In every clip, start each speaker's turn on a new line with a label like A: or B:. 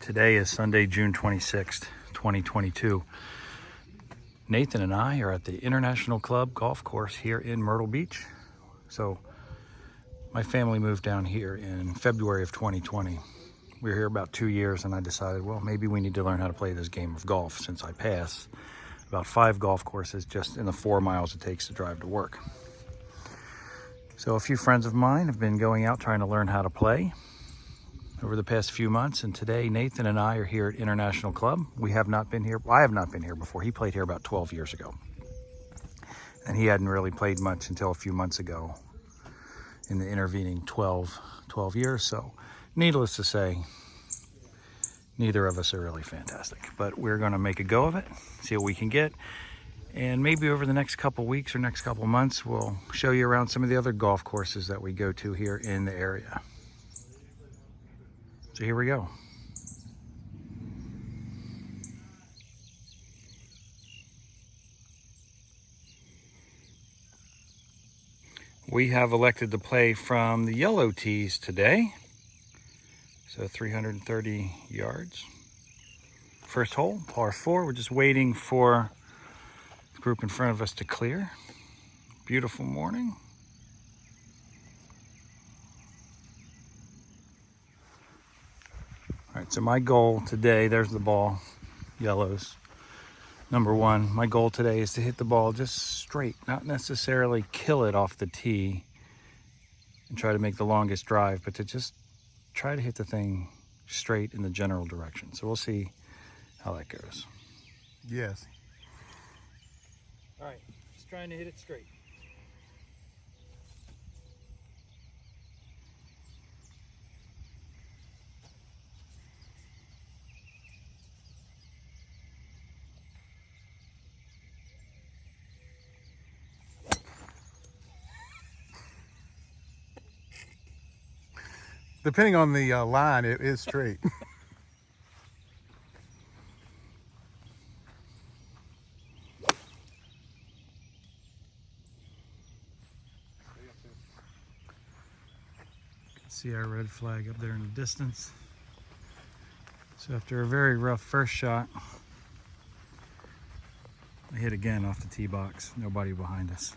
A: Today is Sunday, June 26th, 2022. Nathan and I are at the International Club golf course here in Myrtle Beach. So my family moved down here in February of 2020. We were here about 2 years and I decided, well, maybe we need to learn how to play this game of golf since I pass about 5 golf courses just in the 4 miles it takes to drive to work. So a few friends of mine have been going out trying to learn how to play over the past few months, and today Nathan and I are here at International Club. We have not been here. I have not been here before. He played here about 12 years ago, and he hadn't really played much until a few months ago in the intervening 12 years. So needless to say, neither of us are really fantastic, but we're going to make a go of it, see what we can get. And maybe over the next couple weeks or next couple months, we'll show you around some of the other golf courses that we go to here in the area. So here we go. We have elected to play from the yellow tees today. So 330 yards. First hole, par 4. We're just waiting for the group in front of us to clear. Beautiful morning. All right, so my goal today, there's the ball, yellows. Number 1, my goal today is to hit the ball just straight, not necessarily kill it off the tee and try to make the longest drive, but to just try to hit the thing straight in the general direction. So we'll see how that goes.
B: Yes.
A: All right, just trying to hit it straight.
B: Depending on the line, it is straight.
A: See our red flag up there in the distance. So after a very rough first shot, I hit again off the tee box, nobody behind us.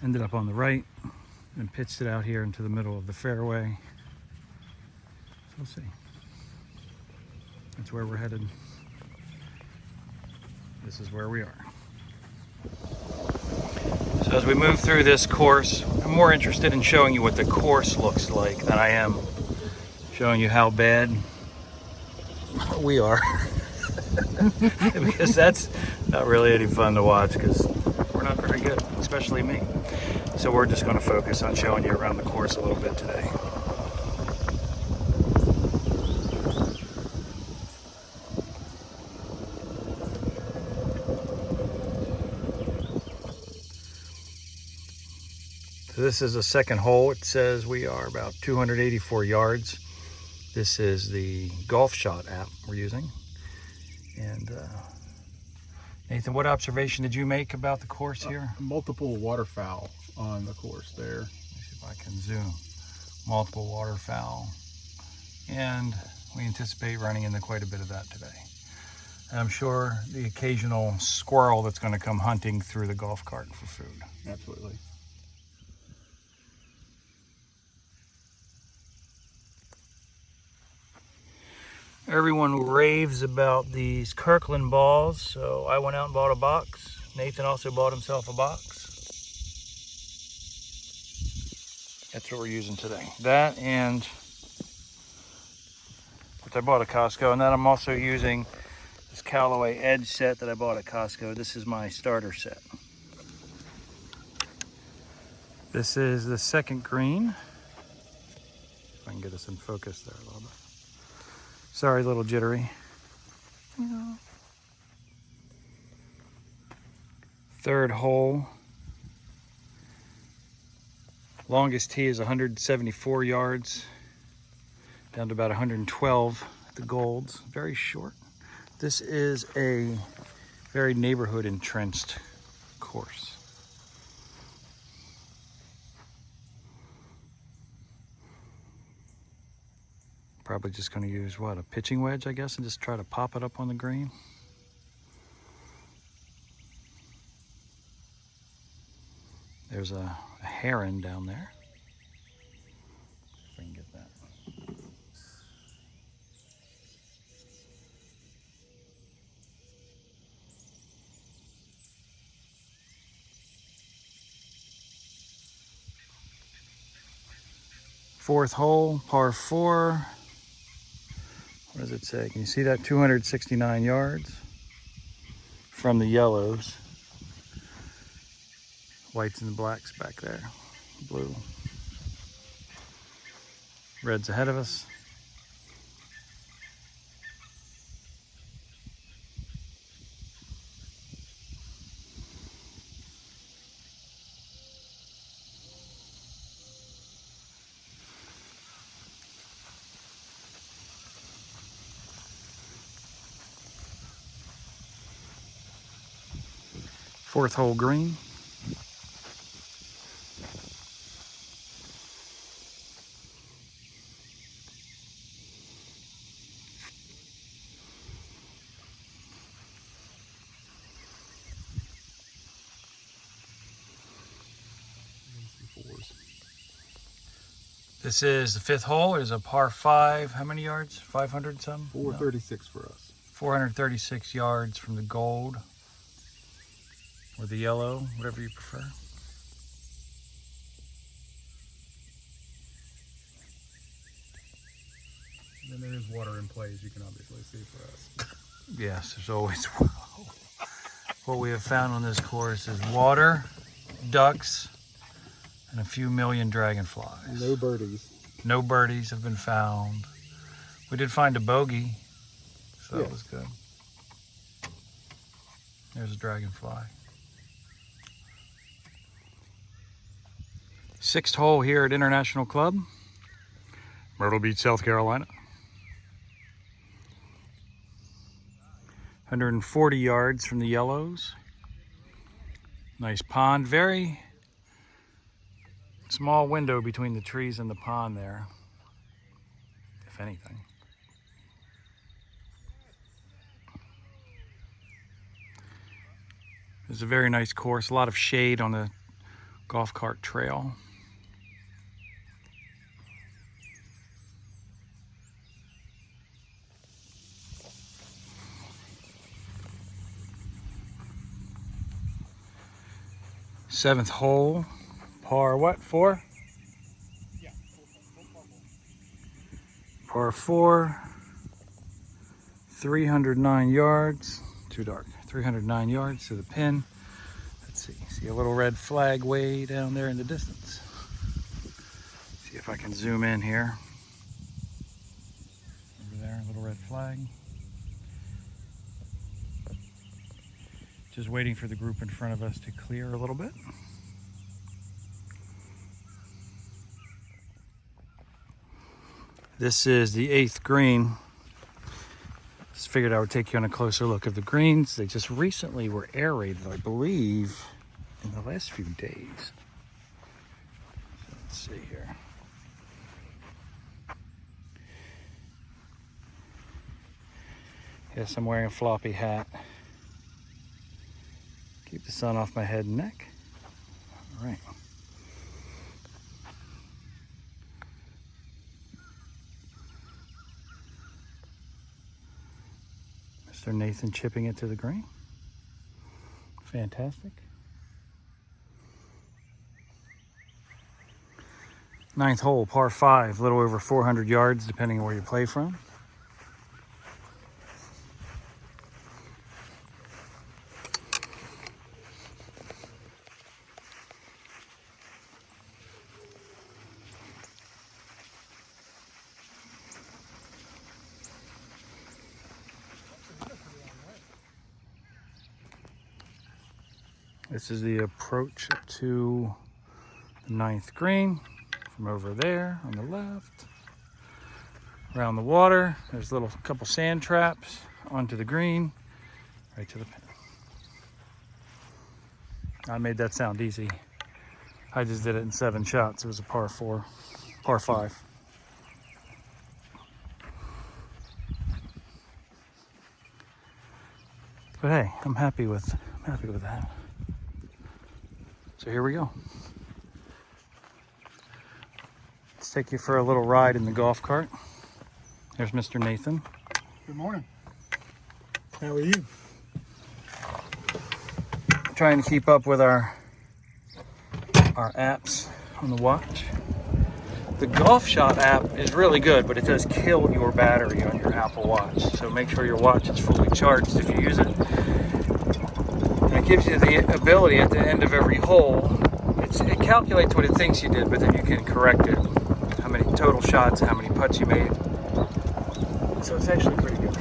A: Ended up on the right and pitched it out here into the middle of the fairway. So we'll see. That's where we're headed. This is where we are. So as we move through this course, I'm more interested in showing you what the course looks like than I am showing you how bad we are. Because that's not really any fun to watch because we're not very good, especially me. So we're just going to focus on showing you around the course a little bit today. So this is the second hole. It says we are about 284 yards. This is the Golf Shot app we're using. And Nathan, what observation did you make about the course here?
B: Multiple waterfowl on the course there.
A: Let me see if I can zoom. Multiple waterfowl. And we anticipate running into quite a bit of that today. And I'm sure the occasional squirrel that's going to come hunting through the golf cart for food.
B: Absolutely.
A: Everyone raves about these Kirkland balls, so I went out and bought a box. Nathan also bought himself a box. That's what we're using today. That and, which I bought at Costco, and then I'm also using this Callaway Edge set that I bought at Costco. This is my starter set. This is the second green. If I can get us in focus there a little bit. Sorry, a little jittery. Yeah. Third hole. Longest tee is 174 yards, down to about 112 at the Golds. Very short. This is a very neighborhood entrenched course. Probably just going to use, what, a pitching wedge, I guess, and just try to pop it up on the green. There's a heron down there. If I can get that. Fourth hole, par 4. What does it say? Can you see that? 269 yards from the yellows. Whites and the blacks back there. Blue. Red's ahead of us. Fourth hole green. This is the fifth hole. It is a par 5. How many yards? 500 some?
B: 436 for us.
A: 436 yards from the gold or the yellow, whatever you prefer.
B: And then there is water in play, as you can obviously see for us.
A: Yes, there's always what we have found on this course is water, ducks, and a few million dragonflies.
B: No birdies.
A: No birdies have been found. We did find a bogey, so that was good. There's a dragonfly. Sixth hole here at International Club, Myrtle Beach, South Carolina. 140 yards from the yellows. Nice pond, very small window between the trees and the pond there, if anything. It's a very nice course, a lot of shade on the golf cart trail. Seventh hole, par what, 4?
B: Yeah,
A: Par 4, 309 yards, too dark, 309 yards to the pin. Let's see a little red flag way down there in the distance. See if I can zoom in here. Over there, a little red flag. Just waiting for the group in front of us to clear a little bit. This is the 8th green. Just figured I would take you on a closer look of the greens. They just recently were aerated, I believe, in the last few days. Let's see here. Yes, I'm wearing a floppy hat. Keep the sun off my head and neck. All right. Mr. Nathan chipping it to the green. Fantastic. 9th hole, par 5, a little over 400 yards depending on where you play from. This is the approach to the 9th green from over there on the left. Around the water, there's a couple sand traps onto the green, right to the pin. I made that sound easy. I just did it in 7 shots. It was a par 5. But hey, I'm happy with that. So here we go. Let's take you for a little ride in the golf cart. There's Mr. Nathan.
B: Good morning. How are you?
A: Trying to keep up with our apps on the watch. The Golf Shot app is really good, but it does kill your battery on your Apple Watch. So make sure your watch is fully charged if you use it. And it gives you the ability at the end of every hole. It calculates what it thinks you did, but then you can correct it. How many total shots, how many putts you made. So it's actually pretty good.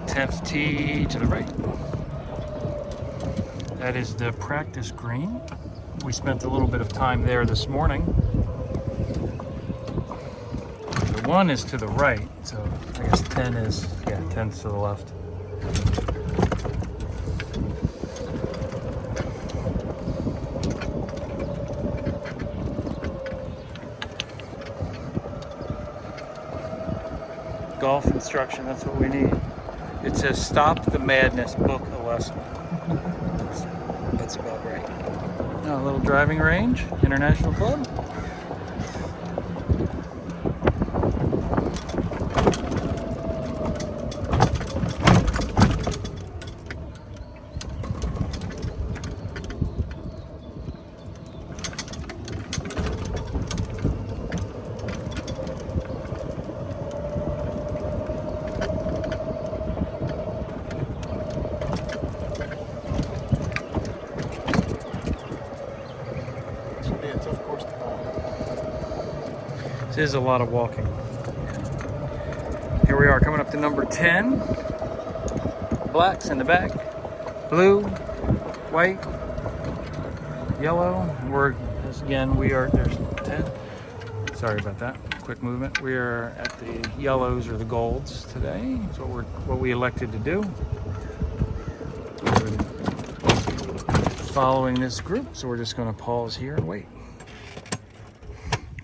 A: 10th tee to the right. That is the practice green. We spent a little bit of time there this morning. The 1 is to the right, so I guess 10 is, 10's to the left. Golf instruction, that's what we need. It says, "Stop the madness, book a lesson." That's about right. A little driving range, International Club. This is a lot of walking. Here we are coming up to number 10. Blacks in the back, blue, white, yellow. There's 10. Sorry about that, quick movement. We are at the yellows or the golds today. That's what we elected to do. We're following this group, so we're just gonna pause here and wait.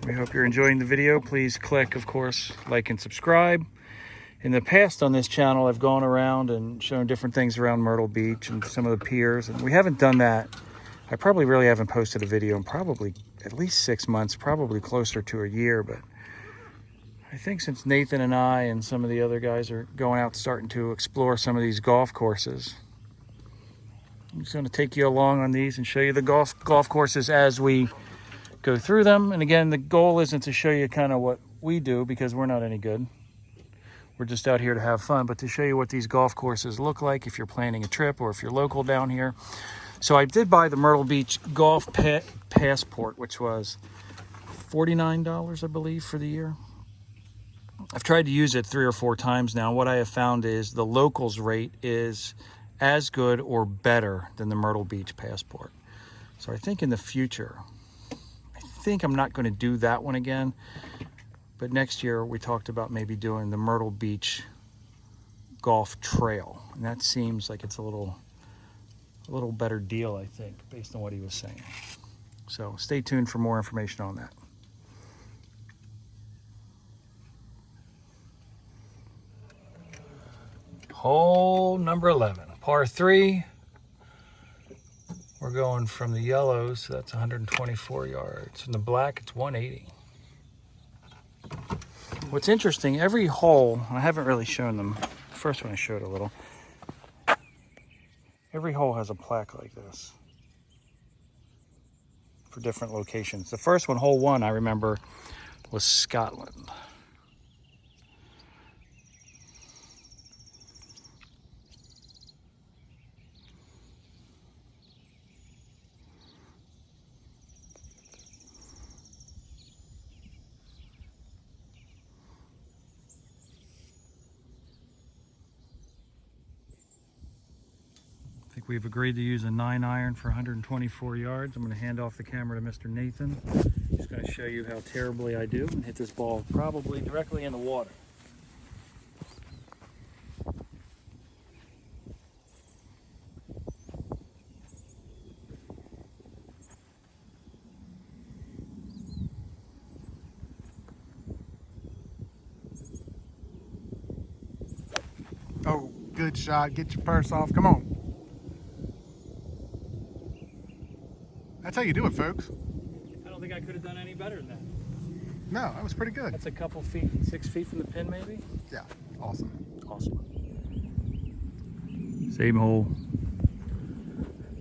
A: We hope you're enjoying the video. Please click, of course, like and subscribe. In the past on this channel, I've gone around and shown different things around Myrtle Beach and some of the piers, and we haven't done that. I probably really haven't posted a video in probably at least 6 months, probably closer to a year, but I think since Nathan and I and some of the other guys are going out starting to explore some of these golf courses, I'm just going to take you along on these and show you the golf courses as we go through them. And again, the goal isn't to show you kind of what we do, because we're not any good. We're just out here to have fun, but to show you what these golf courses look like if you're planning a trip or if you're local down here. So I did buy the Myrtle Beach Golf Passport, which was $49, I believe, for the year. I've tried to use it 3 or 4 times now. What I have found is the locals rate is as good or better than the Myrtle Beach Passport. So I think in the future, I'm not going to do that one again, but next year we talked about maybe doing the Myrtle Beach Golf Trail, and that seems like it's a little better deal, I think, based on what he was saying. So stay tuned for more information on that. Hole number 11, par 3. We're going from the yellows, so that's 124 yards. From the black, it's 180. What's interesting, every hole, I haven't really shown them. The first one I showed a little. Every hole has a plaque like this for different locations. The first one, hole 1, I remember, was Scotland. I think we've agreed to use a 9-iron for 124 yards. I'm going to hand off the camera to Mr. Nathan. He's going to show you how terribly I do and hit this ball probably directly in the water.
B: good shot. Get your purse off. Come on. That's how you do it, folks.
A: I don't think I could have done any better than that.
B: No, that was pretty good.
A: That's a couple feet, 6 feet from the pin maybe?
B: Yeah, awesome.
A: Awesome. Same hole.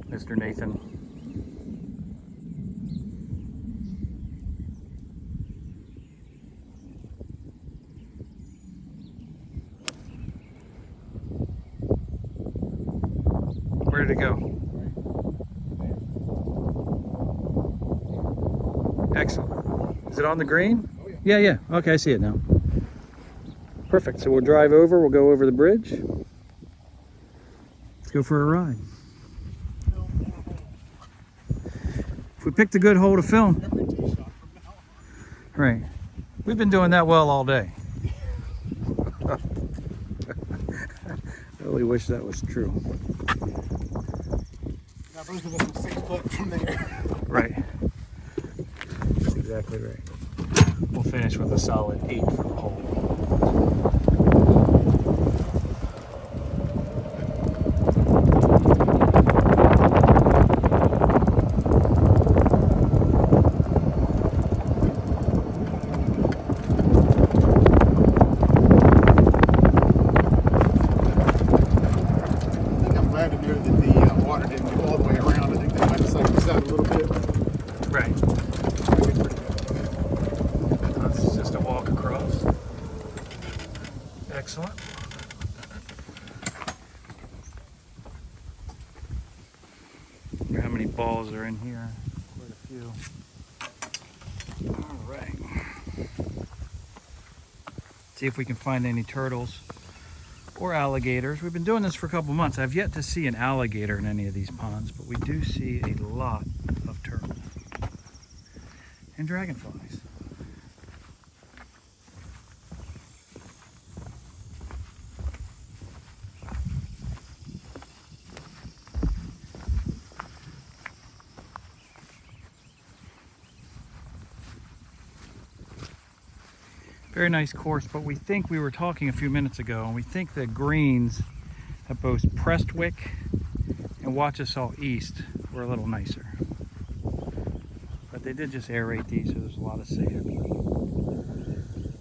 A: Mr. Nathan. Where did it go? Excellent. Is it on the green?
B: Oh, yeah.
A: Yeah. Okay, I see it now. Perfect. So we'll drive over. We'll go over the bridge. Let's go for a ride. If we picked a good hole to film. Right. We've been doing that well all day. I really wish that was true.
B: Now, both of us are 6 foot from there.
A: Right. That's exactly right. We'll finish with a solid 8 for the hole.
B: I think I'm glad to hear that the water didn't go all the way around. I think they might have cycled this out a little bit.
A: Right.
B: Pretty good.
A: That's just a walk across. Excellent. Wonder how many balls are in here. Quite a few. All right. See if we can find any turtles or alligators. We've been doing this for a couple months. I've yet to see an alligator in any of these ponds, but we do see a lot of turtles and dragonflies. Very nice course, but we think we were talking a few minutes ago, and we think the greens at both Prestwick and Waterfowl East were a little nicer. But they did just aerate these, so there's a lot of sand.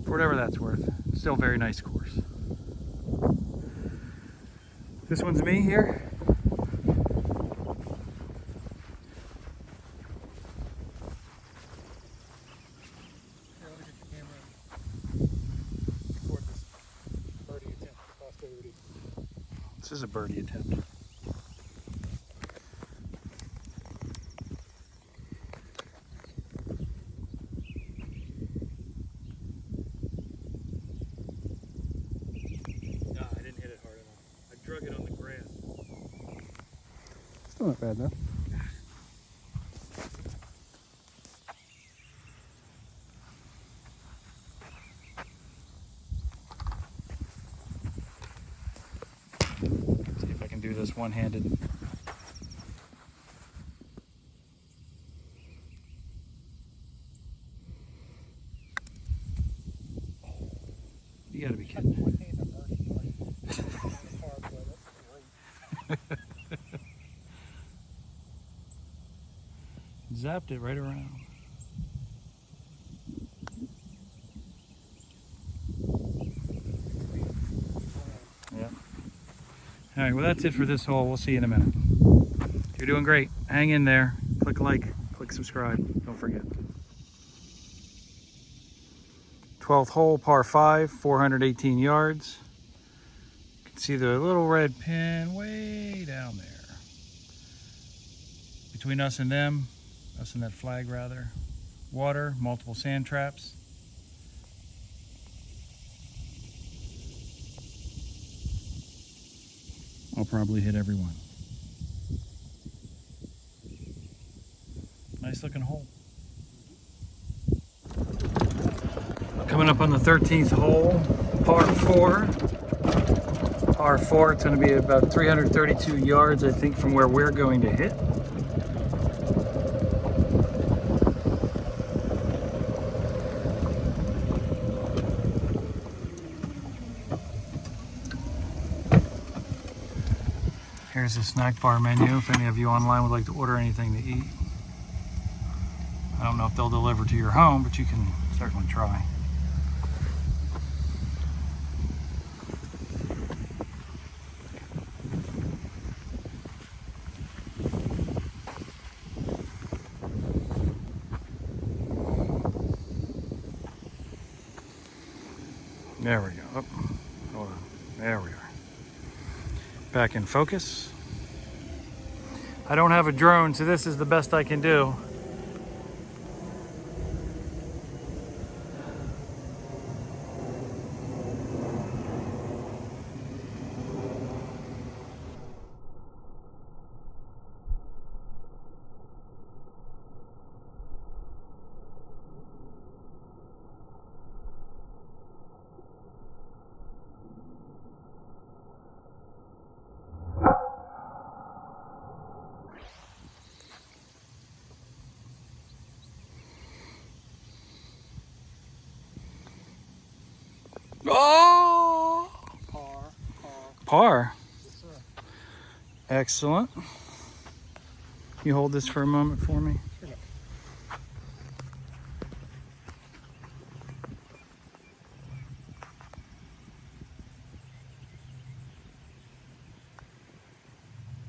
A: For whatever that's worth, still a very nice course. This one's me here. This is a birdie attempt. No, I didn't hit it hard enough. I drug it on the grass.
B: Still not bad, though.
A: See if I can do this one-handed. You gotta be kidding. Zapped it right around. Yep. All right, well, that's it for this hole. We'll see you in a minute. You're doing great. Hang in there. Click like, click subscribe. Don't forget. 12th hole, par 5, 418 yards. You can see the little red pin way down there. Between us and them, us and that flag rather. Water, multiple sand traps. I'll probably hit every one. Nice looking hole. Coming up on the 13th hole, par 4. Par 4, it's going to be about 332 yards, I think, from where we're going to hit. Here's the snack bar menu if any of you online would like to order anything to eat. I don't know if they'll deliver to your home, but you can certainly try. There we go. Oh, hold on. There we are. Back in focus. I don't have a drone, so this is the best I can do. Oh! Par.
B: Yes, sir.
A: Excellent. You hold this for a moment for me.
B: Sure.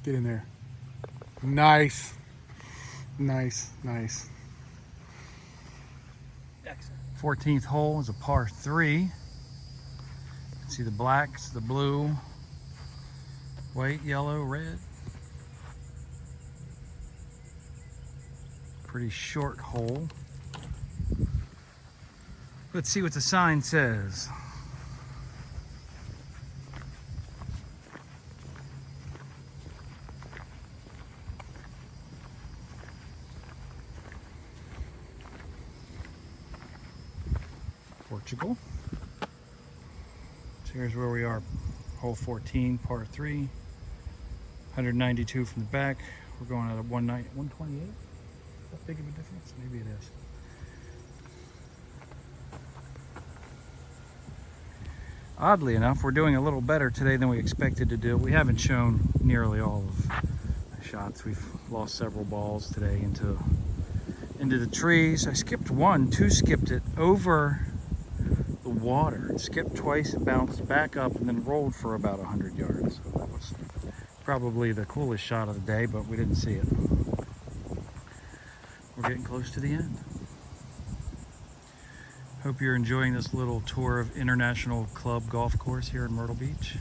B: Get in there. Nice. Nice, nice.
A: Excellent. 14th hole is a par 3. See the blacks, the blue, white, yellow, red. Pretty short hole. Let's see what the sign says. Portugal. So here's where we are. Hole 14, par 3. 192 from the back. We're going at a 128. That big of a difference? Maybe it is. Oddly enough, we're doing a little better today than we expected to do. We haven't shown nearly all of the shots. We've lost several balls today into the trees. I skipped one, two skipped it over the water. It skipped twice, it bounced back up, and then rolled for about 100 yards. So that was probably the coolest shot of the day, but we didn't see it. We're getting close to the end. Hope you're enjoying this little tour of International Club Golf Course here in Myrtle Beach.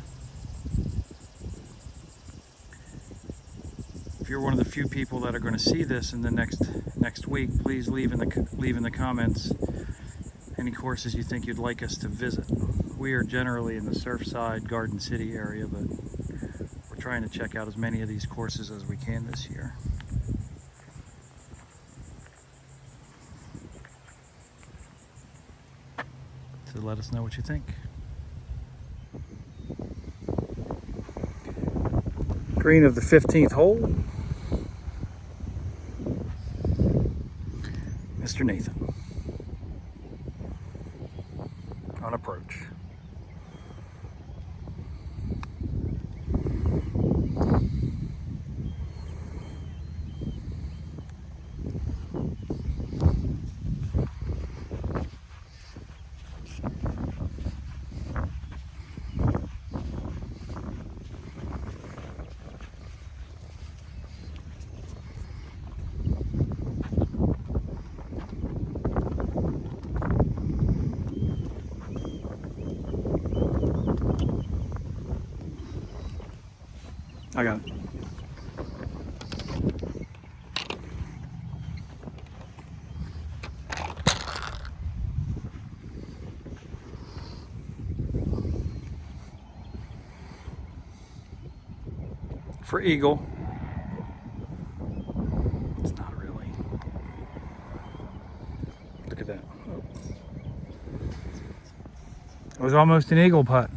A: If you're one of the few people that are going to see this in the next week, please leave in the comments any courses you think you'd like us to visit. We are generally in the Surfside, Garden City area, but we're trying to check out as many of these courses as we can this year. So let us know what you think. Green of the 15th hole. Mr. Nathan on approach. I got it. For eagle. It's not really. Look at that. Oh. It was almost an eagle putt.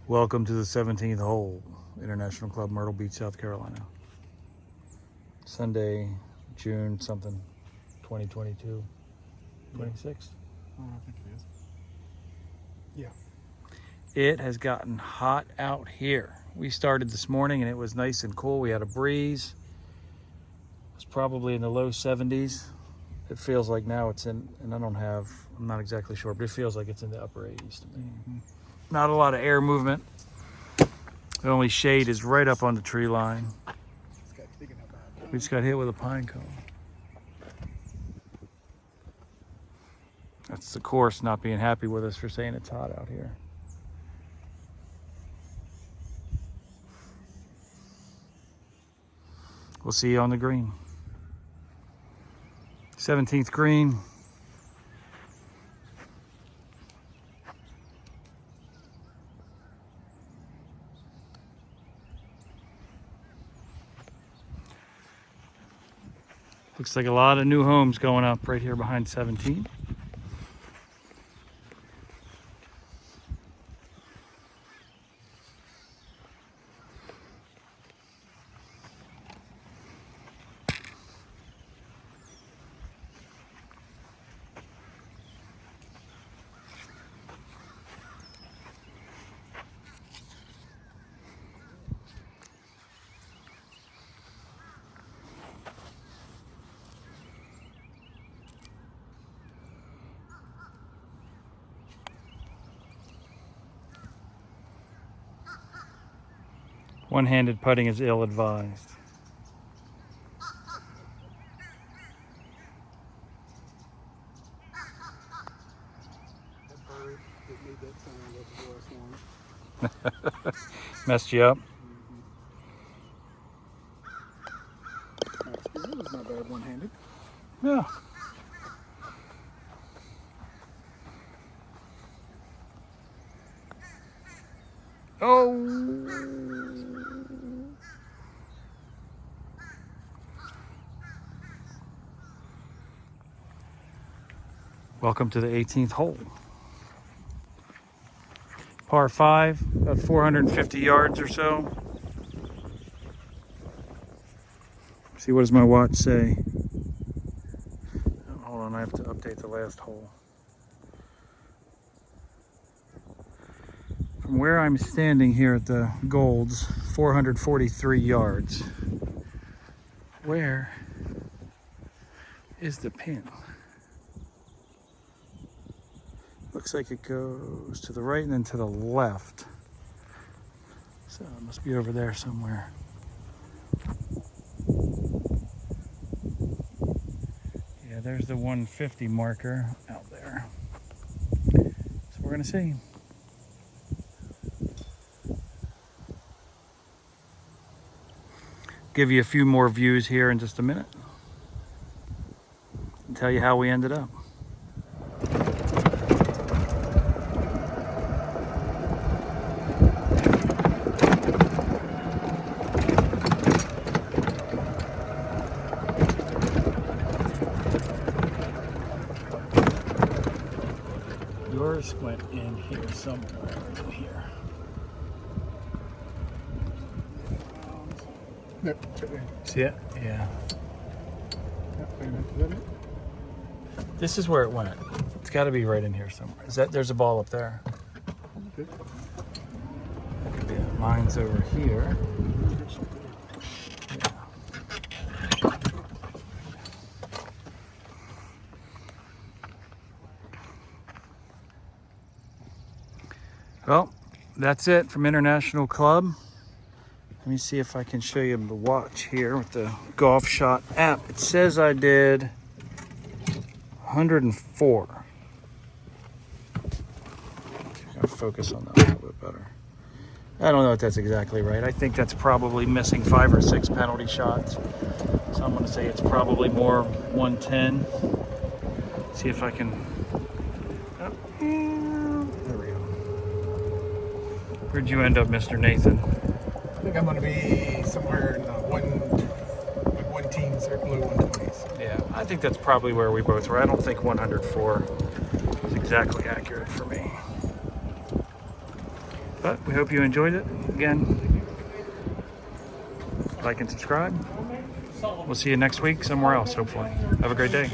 A: Welcome to the 17th hole, International Club, Myrtle Beach, South Carolina. Sunday, June something, 2022, 26th.
B: Oh, I think it is. Yeah.
A: It has gotten hot out here. We started this morning and it was nice and cool. We had a breeze. It was probably in the low 70s. It feels like now it's in, and I'm not exactly sure, but it feels like it's in the upper 80s to me.
B: Mm-hmm.
A: Not a lot of air movement. The only shade is right up on the tree line. We just got hit with a pine cone. That's the course not being happy with us for saying it's hot out here. We'll see you on the green. 17th green. Looks like a lot of new homes going up right here behind 17. One-handed putting is ill-advised. Messed you up?
B: That was not bad one-handed.
A: Yeah. Oh! Welcome to the 18th hole. Par 5, about 450 yards or so. See, what does my watch say? Oh, hold on, I have to update the last hole. From where I'm standing here at the Golds, 443 yards. Where is the pin? Looks like it goes to the right and then to the left. So it must be over there somewhere. Yeah, there's the 150 marker out there. So we're gonna see. Give you a few more views here in just a minute and tell you how we ended up. Yours went in here somewhere in here.
B: Yep.
A: See it? Yeah.
B: Is that it?
A: This is where it went. It's got to be right in here somewhere. Is that? There's a ball up there.
B: Okay.
A: Yeah, mine's over here. Yeah. Well, that's it from International Club. Let me see if I can show you the watch here with the Golf Shot app. It says I did 104. Gotta focus on that a little bit better. I don't know if that's exactly right. I think that's probably missing 5 or 6 penalty shots. So I'm gonna say it's probably more 110. See if I can. Oh, there we go. Where'd you end up, Mr. Nathan?
B: I think I'm going to be somewhere in the one teens or low 120s.
A: Yeah, I think that's probably where we both were. I don't think 104 is exactly accurate for me. But we hope you enjoyed it. Again, like and subscribe. We'll see you next week somewhere else, hopefully. Have a great day.